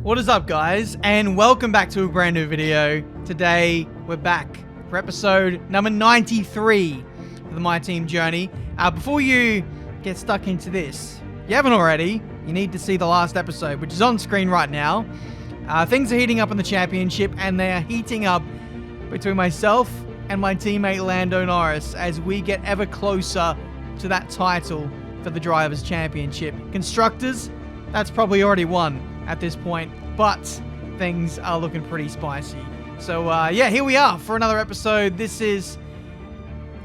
What is up, guys, and welcome back to a brand new video. Today we're back for episode number 93 of the My Team journey. Before you get stuck into this, if you haven't already, you need to see the last episode, which is on screen right now. Things are heating up in the championship, and they are heating up between myself and my teammate Lando Norris as we get ever closer to that title for the Drivers' Championship. Constructors, that's probably already won at this point, but things are looking pretty spicy. So, yeah, here we are for another episode. This is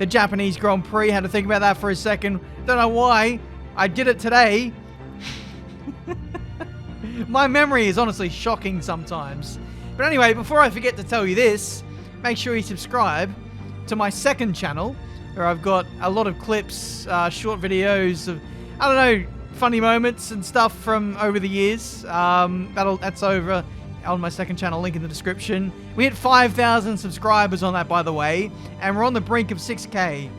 the Japanese Grand Prix. Had to think about that for a second. Don't know why I did it today. My memory is honestly shocking sometimes. But anyway, before I forget to tell you this, make sure you subscribe to my second channel, where I've got a lot of clips, short videos of, I don't know, funny moments and stuff from over the years. That's over on my second channel, link in the description. We hit 5,000 subscribers on that, by the way, and we're on the brink of 6K.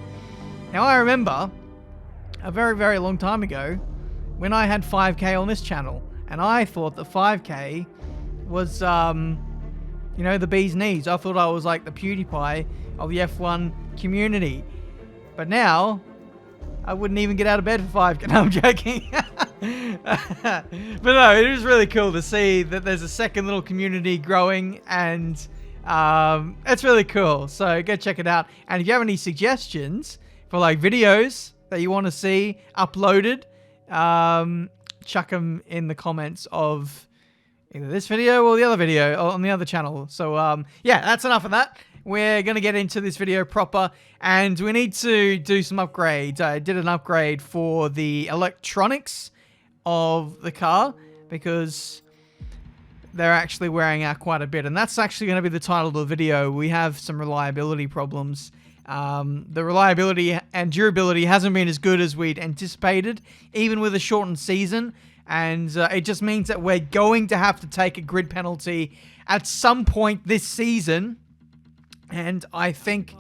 Now, I remember a very, very long time ago when I had 5K on this channel, and I thought that 5K was, you know, the bee's knees. I thought I was like the PewDiePie of the F1 community. But now, I wouldn't even get out of bed for 5K. No, I'm joking. But no, it is really cool to see that there's a second little community growing, and it's really cool. So go check it out. And if you have any suggestions for like videos that you want to see uploaded, chuck them in the comments of either this video or the other video on the other channel. So, yeah, that's enough of that. We're going to get into this video proper, and we need to do some upgrades. I did an upgrade for the electronics of the car because they're actually wearing out quite a bit, and that's actually going to be the title of the video. We have some reliability problems. The reliability and durability hasn't been as good as we'd anticipated, even with a shortened season. And it just means that we're going to have to take a grid penalty at some point this season. And I think,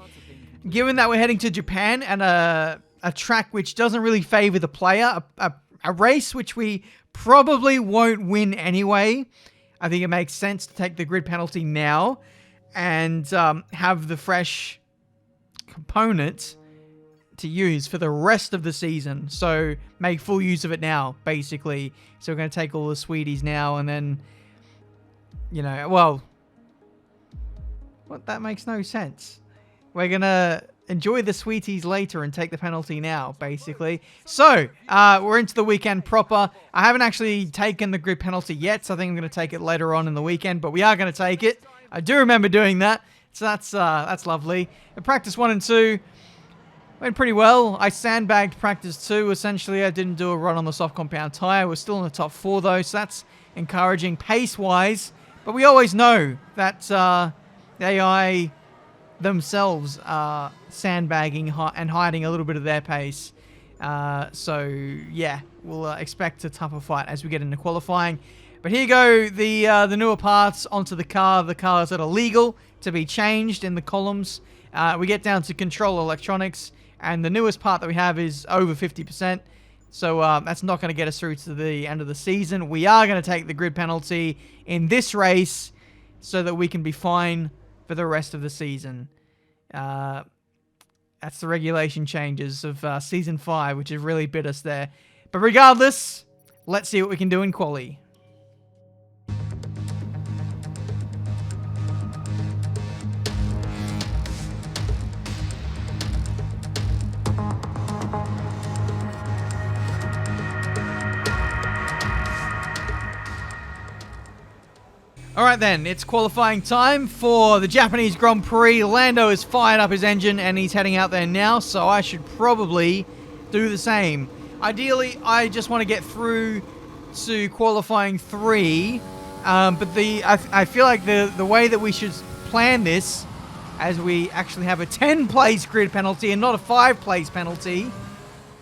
given that we're heading to Japan and a track which doesn't really favor the player, a race which we probably won't win anyway, I think it makes sense to take the grid penalty now and have the fresh component to use for the rest of the season. So make full use of it now, basically. So we're going to take all the sweeties now, and then, you know, well, what, that makes no sense. We're going to enjoy the sweeties later and take the penalty now, basically. So we're into the weekend proper. I haven't actually taken the grid penalty yet, so I think I'm going to take it later on in the weekend, but we are going to take it. I do remember doing that, so that's lovely. Practice 1 and 2 went pretty well. I sandbagged practice 2. Essentially, I didn't do a run on the soft compound tire. We're still in the top 4, though, so that's encouraging pace-wise. But we always know that the AI themselves are sandbagging and hiding a little bit of their pace. So, yeah, we'll expect a tougher fight as we get into qualifying. But here go the newer parts onto the car. The cars that are legal to be changed in the columns. We get down to control electronics, and the newest part that we have is over 50%. So that's not going to get us through to the end of the season. We are going to take the grid penalty in this race so that we can be fine for the rest of the season. That's the regulation changes of Season 5, which has really bit us there. But regardless, let's see what we can do in quali. Alright then, it's qualifying time for the Japanese Grand Prix. Lando has fired up his engine and he's heading out there now, so I should probably do the same. Ideally, I just want to get through to qualifying 3, but I feel like the way that we should plan this, as we actually have a 10-place grid penalty and not a 5-place penalty,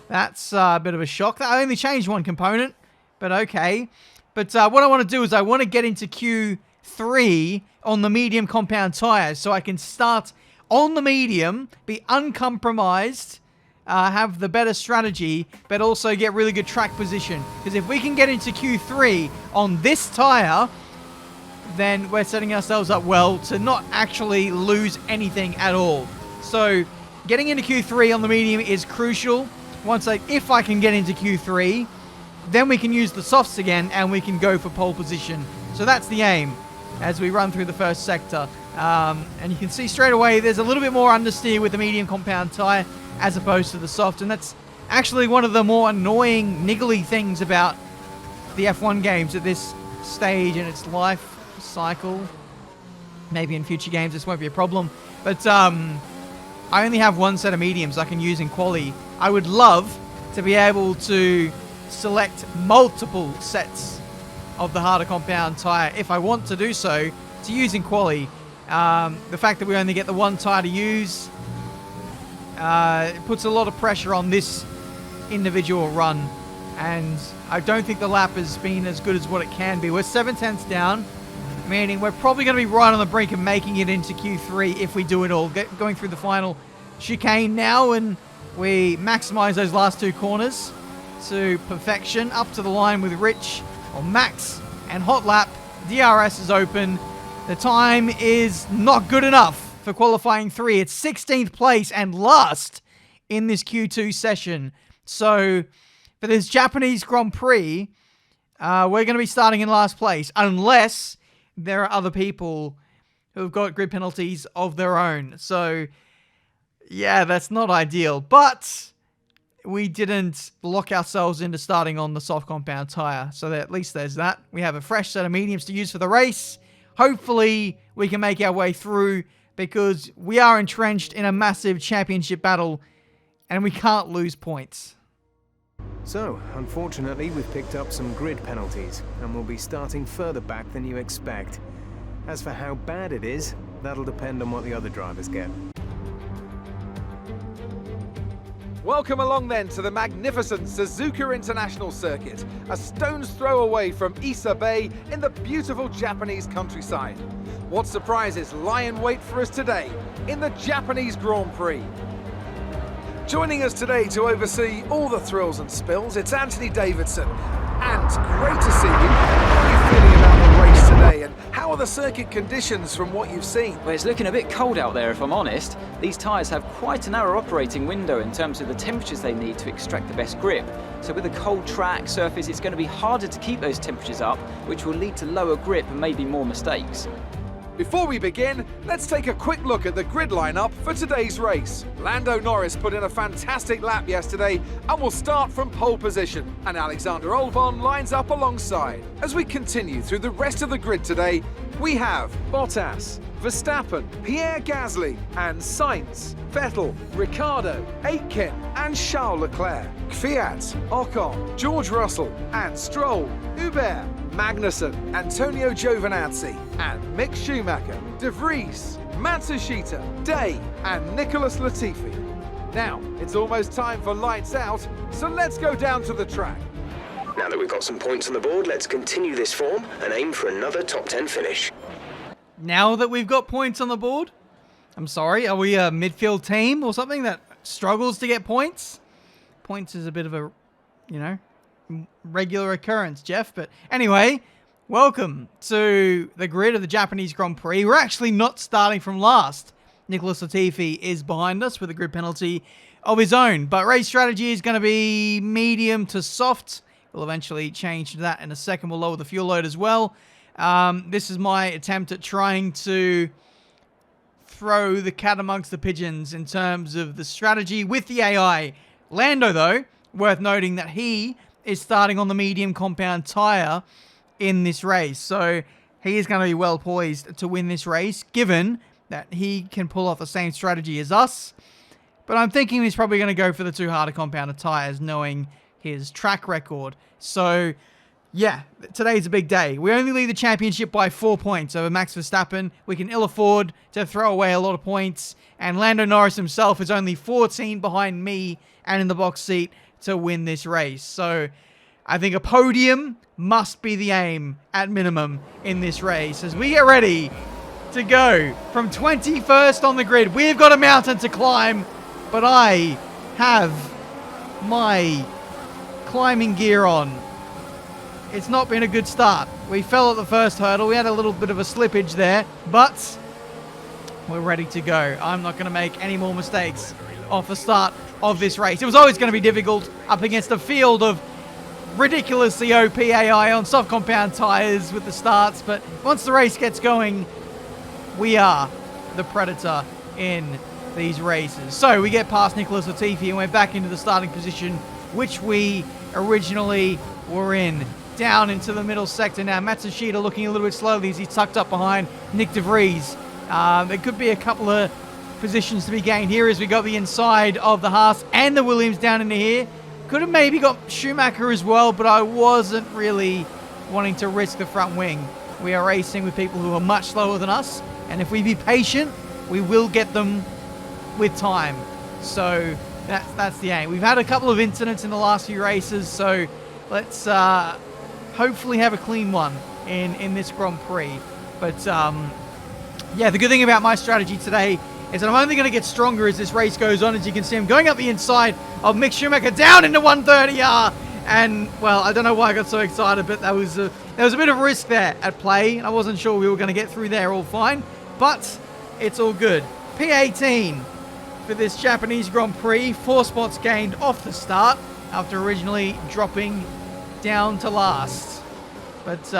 that's a bit of a shock. I only changed one component, but okay. But what I want to do is I want to get into Q3 on the medium compound tires, so I can start on the medium, be uncompromised, have the better strategy, but also get really good track position. Because if we can get into Q3 on this tire, then we're setting ourselves up well to not actually lose anything at all. So getting into Q3 on the medium is crucial. If I can get into Q3, then we can use the softs again and we can go for pole position. So that's the aim as we run through the first sector. And you can see straight away there's a little bit more understeer with the medium compound tyre as opposed to the soft. And that's actually one of the more annoying, niggly things about the F1 games at this stage in its life cycle. Maybe in future games this won't be a problem. But I only have one set of mediums I can use in quali. I would love to be able to select multiple sets of the harder compound tyre if I want to do so to use in quali. The fact that we only get the one tyre to use it puts a lot of pressure on this individual run, and I don't think the lap has been as good as what it can be. We're 7/10 down, meaning we're probably going to be right on the brink of making it into Q3 if we do it all. Going through the final chicane now, and we maximize those last two corners to perfection, up to the line with Rich or Max and hot lap. DRS is open. The time is not good enough for qualifying 3. It's 16th place and last in this Q2 session. So for this Japanese Grand Prix, we're going to be starting in last place unless there are other people who've got grid penalties of their own. So yeah, that's not ideal, but we didn't lock ourselves into starting on the soft compound tyre, so that at least there's that. We have a fresh set of mediums to use for the race. Hopefully we can make our way through, because we are entrenched in a massive championship battle and we can't lose points. So, unfortunately, we've picked up some grid penalties and we'll be starting further back than you expect. As for how bad it is, that'll depend on what the other drivers get. Welcome along then to the magnificent Suzuka International Circuit, a stone's throw away from Issa Bay in the beautiful Japanese countryside. What surprises lie in wait for us today in the Japanese Grand Prix? Joining us today to oversee all the thrills and spills, it's Anthony Davidson. And great to see you. How are you feeling about the race today, and how are the circuit conditions from what you've seen? Well, it's looking a bit cold out there, if I'm honest. These tyres have quite a narrow operating window in terms of the temperatures they need to extract the best grip. So with a cold track surface, it's going to be harder to keep those temperatures up, which will lead to lower grip and maybe more mistakes. Before we begin, let's take a quick look at the grid lineup for today's race. Lando Norris put in a fantastic lap yesterday and will start from pole position, and Alexander Albon lines up alongside. As we continue through the rest of the grid today, we have Bottas, Verstappen, Pierre Gasly and Sainz, Vettel, Ricciardo, Aitken and Charles Leclerc, Kvyat, Ocon, George Russell and Stroll, Hubert, Magnussen, Antonio Giovinazzi and Mick Schumacher, De Vries, Matsushita, Day and Nicholas Latifi. Now, it's almost time for lights out, so let's go down to the track. Now that we've got some points on the board, let's continue this form and aim for another top 10 finish. Now that we've got points on the board? I'm sorry, are we a midfield team or something that struggles to get points? Points is a bit of a, regular occurrence, Jeff. But anyway, welcome to the grid of the Japanese Grand Prix. We're actually not starting from last. Nicholas Latifi is behind us with a grid penalty of his own. But race strategy is going to be medium to soft. We'll eventually change to that in a second. We'll lower the fuel load as well. This is my attempt at trying to throw the cat amongst the pigeons in terms of the strategy with the AI. Lando, though, worth noting that he is starting on the medium compound tyre in this race. So he is going to be well poised to win this race, given that he can pull off the same strategy as us. But I'm thinking he's probably going to go for the two harder compounded tyres, knowing his track record. So yeah, today's a big day. We only lead the championship by 4 points over Max Verstappen. We can ill afford to throw away a lot of points. And Lando Norris himself is only 14 behind me and in the box seat to win this race. So I think a podium must be the aim at minimum in this race as we get ready to go from 21st on the grid. We've got a mountain to climb, but I have my climbing gear on. it's not been a good start. We fell at the first hurdle. We had a little bit of a slippage there, but we're ready to go. I'm not going to make any more mistakes off the start of this race. It was always going to be difficult up against a field of ridiculously OP AI on soft compound tires with the starts, but once the race gets going, we are the predator in these races. So we get past Nicholas Latifi and we're back into the starting position which we originally were in. Down into the middle sector now. Matsushita looking a little bit slowly as he's tucked up behind Nick De Vries. There could be a couple of positions to be gained here as we got the inside of the Haas and the Williams down into here. Could have maybe got Schumacher as well, but I wasn't really wanting to risk the front wing. We are racing with people who are much slower than us, and if we be patient, we will get them with time. So that's the aim. We've had a couple of incidents in the last few races, so let's hopefully have a clean one in this Grand Prix. But yeah, the good thing about my strategy today is that I'm only going to get stronger as this race goes on. As you can see, I'm going up the inside of Mick Schumacher down into 130R. And, well, I don't know why I got so excited, but there was a bit of risk there at play. I wasn't sure we were going to get through there all fine, but it's all good. P18 for this Japanese Grand Prix. 4 spots gained off the start after originally dropping down to last. But,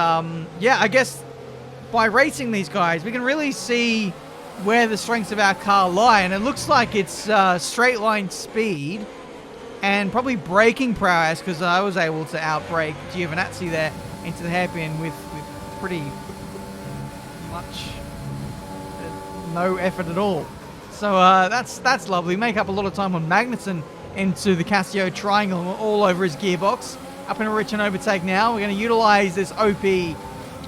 yeah, I guess by racing these guys, we can really see where the strengths of our car lie, and it looks like it's straight line speed and probably braking prowess, because I was able to outbrake Giovinazzi there into the hairpin with pretty much no effort at all. So that's lovely. Make up a lot of time on Magnussen into the Casio triangle all over his gearbox. Up in a rich and overtake now. We're going to utilize this OP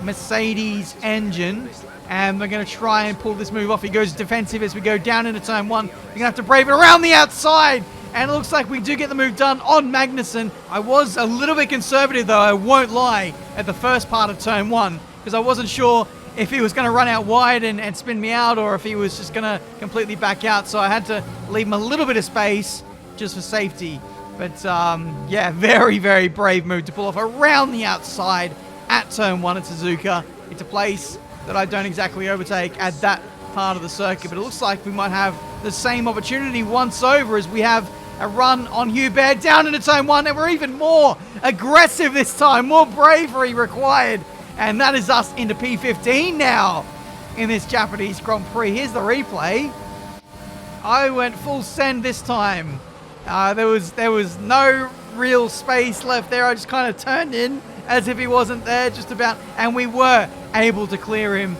Mercedes engine, and we're going to try and pull this move off. He goes defensive as we go down into turn 1. We're going to have to brave it around the outside, and it looks like we do get the move done on Magnussen. I was a little bit conservative, though, I won't lie, at the first part of turn 1, because I wasn't sure if he was going to run out wide and spin me out, or if he was just going to completely back out. So I had to leave him a little bit of space just for safety. But yeah, very, very brave move to pull off around the outside at turn 1 at Suzuka. It's a place that I don't exactly overtake at that part of the circuit, but it looks like we might have the same opportunity once over as we have a run on Hubert down into turn 1, and we're even more aggressive this time, more bravery required, and that is us into P15 now in this Japanese Grand Prix. Here's the replay. I went full send this time. There was no real space left there. I just kind of turned in as if he wasn't there, just about, and we were able to clear him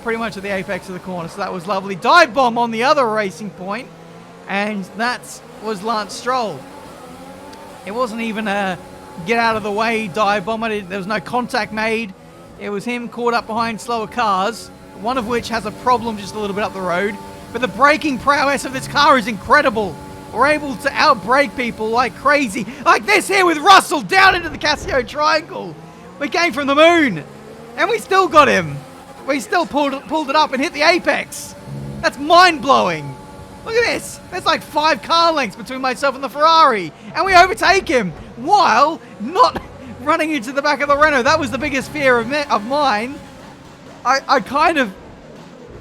pretty much at the apex of the corner. So that was lovely. Dive bomb on the other racing point, and that was Lance Stroll. It wasn't even a get out of the way dive bomb. There was no contact made. It was him caught up behind slower cars, one of which has a problem just a little bit up the road. But the braking prowess of this car is incredible. We're able to outbrake people like crazy, like this here with Russell down into the Casio triangle. We came from the moon, and we still got him. We still pulled it up and hit the apex. That's mind-blowing. Look at this. There's like 5 car lengths between myself and the Ferrari, and we overtake him while not running into the back of the Renault. That was the biggest fear of mine. I kind of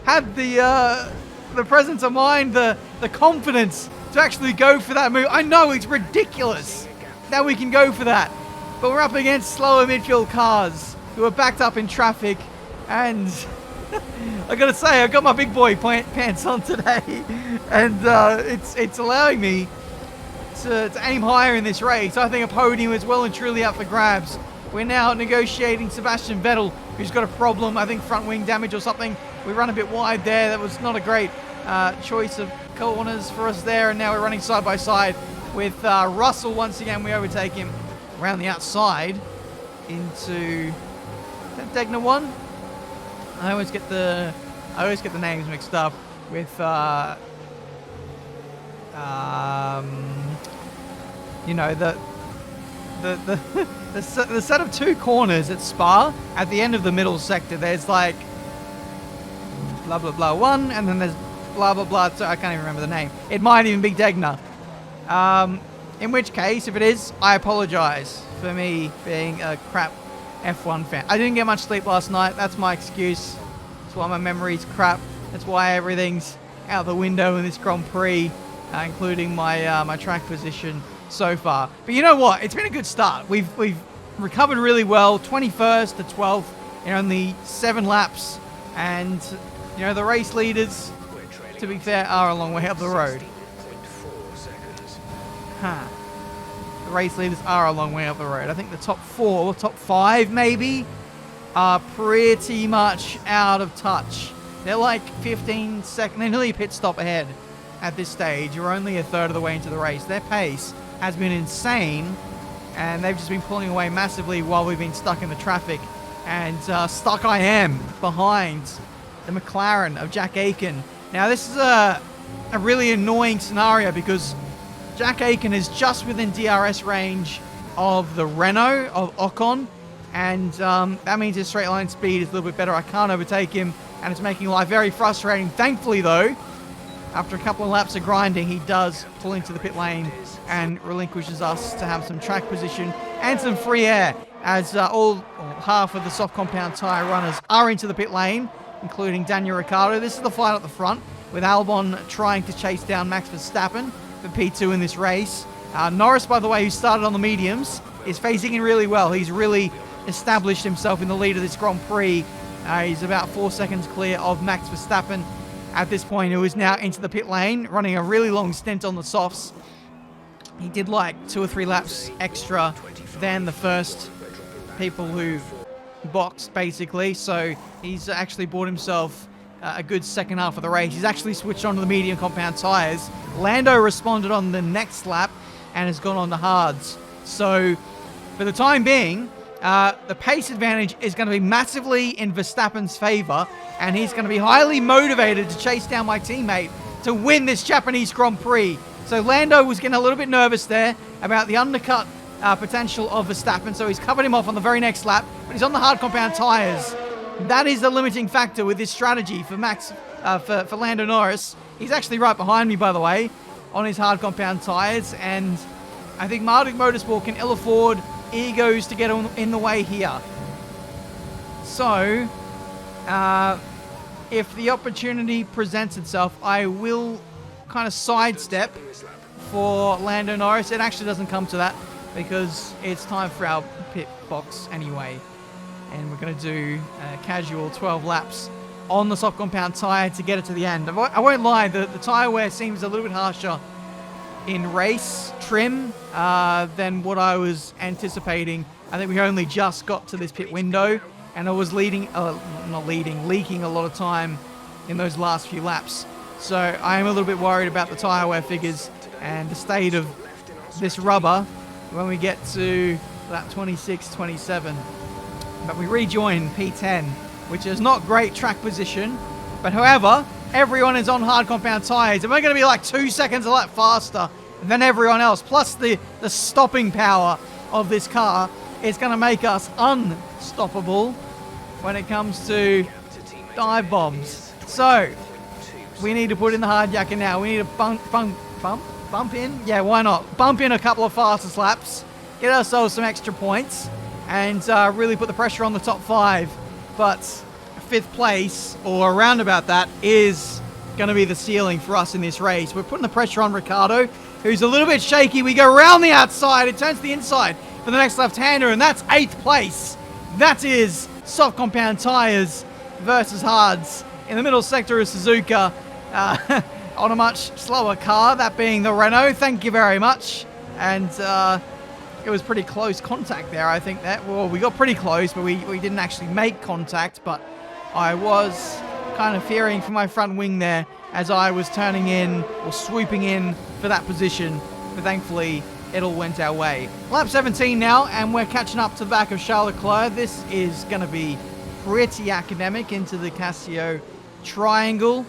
had the presence of mind, the confidence to actually go for that move. I know it's ridiculous that we can go for that, but we're up against slower midfield cars who are backed up in traffic, and I gotta say, I got my big boy pants on today, and it's allowing me to aim higher in this race. I think a podium is well and truly up for grabs. We're now negotiating Sebastian Vettel, who's got a problem, I think front wing damage or something. We run a bit wide there. That was not a great choice of corners for us there, and now we're running side by side with Russell. Once again, we overtake him around the outside into Degner 1. I always get the names mixed up with you know, the set of 2 corners at Spa at the end of the middle sector. There's like blah blah blah 1, and then there's blah blah blah 2. I can't even remember the name. It might even be Degner. In which case, if it is, I apologize for me being a crap F1 fan. I didn't get much sleep last night. That's my excuse. That's why my memory's crap. That's why everything's out the window in this Grand Prix, including my my track position so far. But you know what? It's been a good start. We've recovered really well. 21st to 12th in only 7 laps, and you know the race leaders, to be fair, are a long way up the road. The race leaders are a long way up the road. I think the top 4, top 5 maybe, are pretty much out of touch. They're like 15 seconds, they're nearly a pit stop ahead at this stage. You're only a third of the way into the race. Their pace has been insane, and they've just been pulling away massively while we've been stuck in the traffic. And stuck I am behind the McLaren of Jack Aiken. Now this is a really annoying scenario because Jack Aiken is just within DRS range of the Renault of Ocon, and that means his straight line speed is a little bit better. I can't overtake him, and it's making life very frustrating. Thankfully though, after a couple of laps of grinding, he does pull into the pit lane and relinquishes us to have some track position and some free air, as half of the soft compound tyre runners are into the pit lane, including Daniel Ricciardo. This is the fight at the front, with Albon trying to chase down Max Verstappen for P2 in this race. Norris, by the way, who started on the mediums, is phasing in really well. He's really established himself in the lead of this Grand Prix. He's about 4 seconds clear of Max Verstappen at this point, who is now into the pit lane, running a really long stint on the softs. He did like 2 or 3 laps extra than the first people who boxed, basically. So he's actually bought himself a good second half of the race. He's actually switched on to the medium compound tyres. Lando responded on the next lap and has gone on the hards. So for the time being, the pace advantage is going to be massively in Verstappen's favour, and he's going to be highly motivated to chase down my teammate to win this Japanese Grand Prix. So Lando was getting a little bit nervous there about the undercut potential of Verstappen, so he's covered him off on the very next lap, but he's on the hard compound tyres. That is the limiting factor with this strategy for for Lando Norris. He's actually right behind me, by the way, on his hard compound tyres, and I think Marduk Motorsport can ill afford egos to get in the way here. So, if the opportunity presents itself, I will kind of sidestep for Lando Norris. It actually doesn't come to that because it's time for our pit box anyway. And we're going to do a casual 12 laps on the soft compound tyre to get it to the end. I won't lie, the tyre wear seems a little bit harsher in race trim than what I was anticipating. I think we only just got to this pit window, and I was leaking a lot of time in those last few laps. So I am a little bit worried about the tyre wear figures and the state of this rubber when we get to lap 26, 27. But we rejoin P10, which is not great track position. But however, everyone is on hard compound tyres, and we're going to be like 2 seconds a lap faster than everyone else. Plus the stopping power of this car is going to make us unstoppable when it comes to dive bombs. So we need to put in the hard yakka now. We need to bump in. Yeah, why not? Bump in a couple of fastest laps, get ourselves some extra points, and really put the pressure on the top 5. But 5th place, or around about that, is going to be the ceiling for us in this race. We're putting the pressure on Ricciardo, who's a little bit shaky. We go around the outside, it turns to the inside for the next left-hander, and that's 8th place. That is soft compound tyres versus hards. In the middle sector of Suzuka, on a much slower car, that being the Renault. Thank you very much. And it was pretty close contact there, I think. Well, we got pretty close, but we didn't actually make contact. But I was kind of fearing for my front wing there as I was turning in or swooping in for that position. But thankfully, it all went our way. Lap 17 now, and we're catching up to the back of Charles Leclerc. This is going to be pretty academic into the Casio triangle.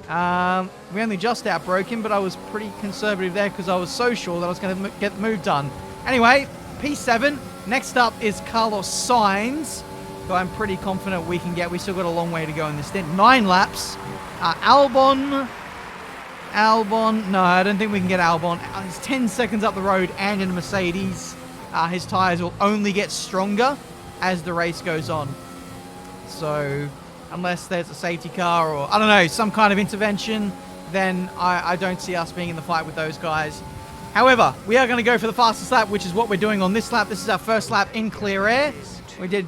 We only just outbroke him, but I was pretty conservative there because I was so sure that I was going to get the move done. Anyway, P7. Next up is Carlos Sainz, who I'm pretty confident we can get. We still got a long way to go in this stint. 9 laps. Albon. No, I don't think we can get Albon. He's 10 seconds up the road and in a Mercedes. His tyres will only get stronger as the race goes on. So unless there's a safety car or, I don't know, some kind of intervention, then I don't see us being in the fight with those guys. However, we are going to go for the fastest lap, which is what we're doing on this lap. This is our first lap in clear air. We did,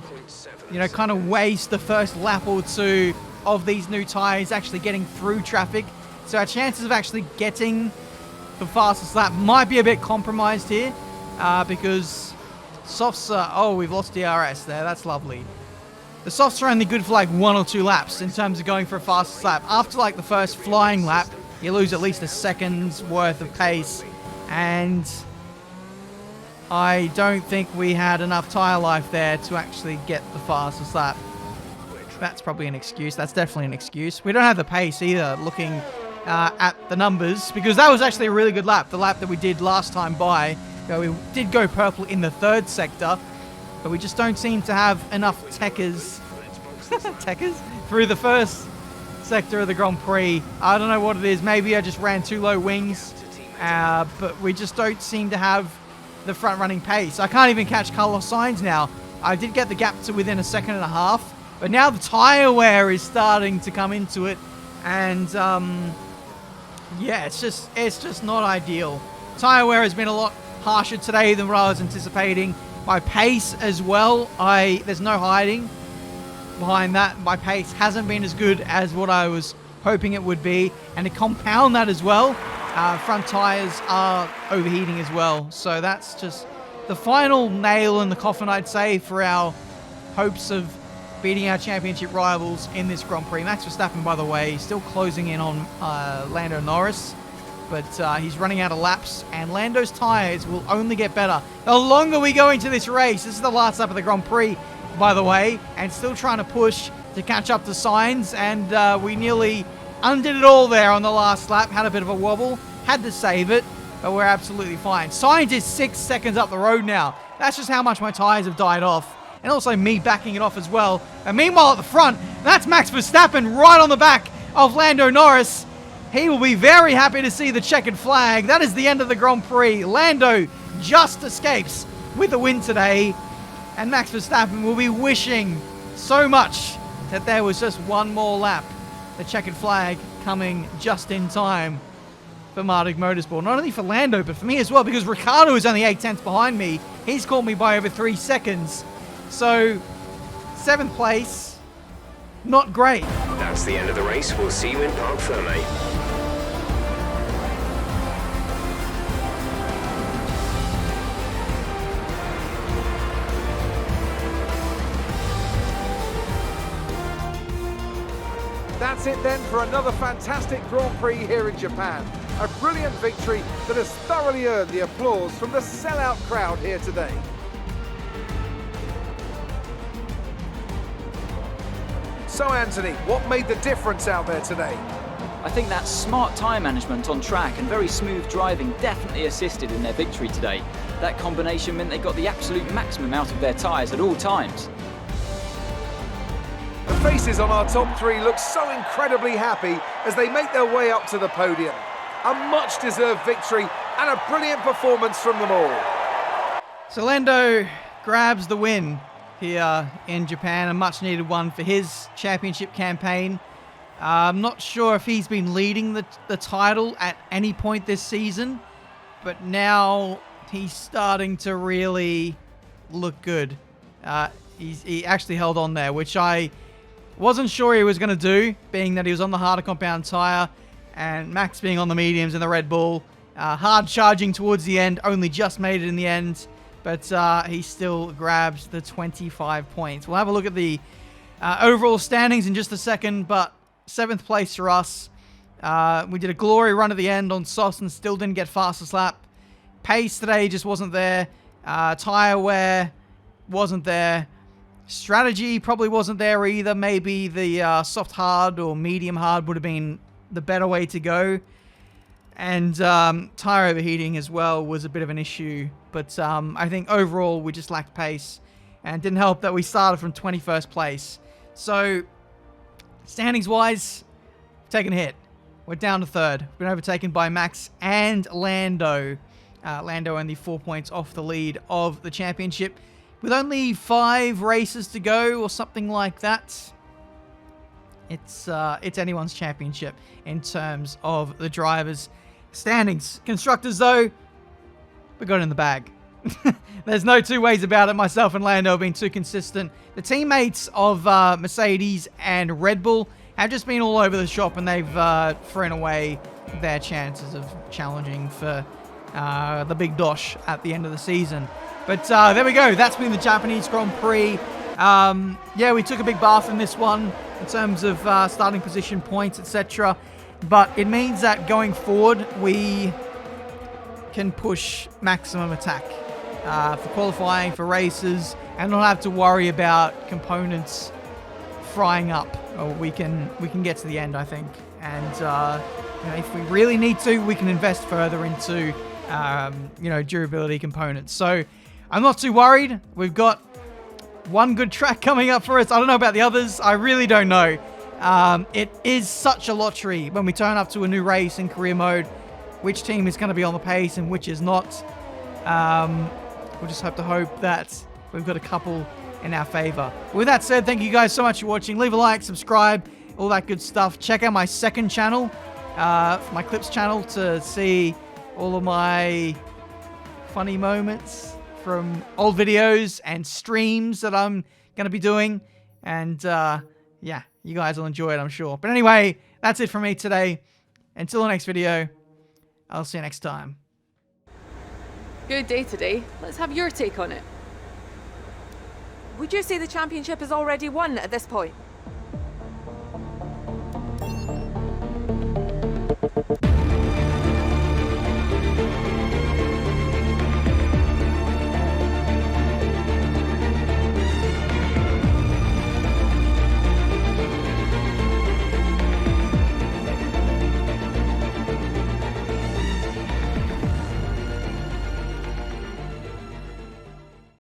kind of waste the first lap or two of these new tyres actually getting through traffic. So our chances of actually getting the fastest lap might be a bit compromised here because softs are... Oh, we've lost DRS there. That's lovely. The softs are only good for like 1 or 2 laps in terms of going for a fastest lap. After like the first flying lap, you lose at least a second's worth of pace. And I don't think we had enough tyre life there to actually get the fastest lap. That's probably an excuse. That's definitely an excuse. We don't have the pace either, looking at the numbers, because that was actually a really good lap. The lap that we did last time by. We did go purple in the 3rd sector, but we just don't seem to have enough techers through the 1st sector of the Grand Prix. I don't know what it is. Maybe I just ran too low wings, but we just don't seem to have the front-running pace. I can't even catch Carlos Sainz now. I did get the gap to within 1.5 seconds, but now the tyre wear is starting to come into it, and yeah, it's just not ideal. Tyre wear has been a lot harsher today than what I was anticipating. My pace as well, there's no hiding behind that. My pace hasn't been as good as what I was hoping it would be, and to compound that as well, front tyres are overheating as well. So that's just the final nail in the coffin, I'd say, for our hopes of beating our championship rivals in this Grand Prix. Max Verstappen, by the way, still closing in on Lando Norris, but he's running out of laps, and Lando's tyres will only get better the longer we go into this race. This is the last lap of the Grand Prix, by the way, and still trying to push to catch up to Sainz, and we nearly undid it all there on the last lap. Had a bit of a wobble, had to save it, but we're absolutely fine. Sainz is 6 seconds up the road now. That's just how much my tyres have died off. And also me backing it off as well. And meanwhile at the front, that's Max Verstappen right on the back of Lando Norris. He will be very happy to see the checkered flag. That is the end of the Grand Prix. Lando just escapes with the win today. And Max Verstappen will be wishing so much that there was just one more lap. The checkered flag coming just in time for Marduk Motorsport. Not only for Lando, but for me as well, because Ricciardo is only 8/10 behind me. He's caught me by over 3 seconds. So, 7th place, not great. That's the end of the race. We'll see you in Parc Ferme. That's it then for another fantastic Grand Prix here in Japan. A brilliant victory that has thoroughly earned the applause from the sellout crowd here today. So Anthony, what made the difference out there today? I think that smart tyre management on track and very smooth driving definitely assisted in their victory today. That combination meant they got the absolute maximum out of their tyres at all times. The faces on our top 3 look so incredibly happy as they make their way up to the podium. A much-deserved victory and a brilliant performance from them all. So Lando grabs the win here in Japan, a much-needed one for his championship campaign. I'm not sure if he's been leading the title at any point this season, but now he's starting to really look good. He actually held on there, which I wasn't sure he was going to do, being that he was on the harder compound tyre, and Max being on the mediums in the Red Bull. Hard charging towards the end, only just made it in the end, but he still grabs the 25 points. We'll have a look at the overall standings in just a second, but 7th place for us. We did a glory run at the end on softs and still didn't get fastest lap. Pace today just wasn't there. Tyre wear wasn't there. Strategy probably wasn't there either. Maybe the soft hard or medium hard would have been the better way to go. And tyre overheating as well was a bit of an issue. But I think overall we just lacked pace. And it didn't help that we started from 21st place. So, standings-wise, taken a hit. We're down to 3rd. We've been overtaken by Max and Lando. Lando only 4 points off the lead of the championship. with only 5 races to go or something like that, it's anyone's championship in terms of the drivers' standings. Constructors, though, we got it in the bag. There's no two ways about it. Myself and Lando have been too consistent. The teammates of Mercedes and Red Bull have just been all over the shop, and they've thrown away their chances of challenging for the big dosh at the end of the season. But there we go. That's been the Japanese Grand Prix. Yeah, we took a big bath in this one in terms of starting position, points, etc. But it means that going forward, we can push maximum attack for qualifying, for races, and not have to worry about components frying up. Or we can get to the end, I think. And you know, if we really need to, we can invest further into you know, durability components. So I'm not too worried. We've got one good track coming up for us. I don't know about the others. I really don't know. It is such a lottery when we turn up to a new race in career mode, which team is going to be on the pace and which is not. We'll just have to hope that we've got a couple in our favor. With that said, thank you guys so much for watching. Leave a like, subscribe, all that good stuff. Check out my second channel, my clips channel, to see all of my funny moments from old videos and streams that I'm going to be doing. And yeah, you guys will enjoy it, I'm sure. But anyway, that's it from me today. Until the next video, I'll see you next time. Good day today. Let's have your take on it. Would you say the championship is already won at this point?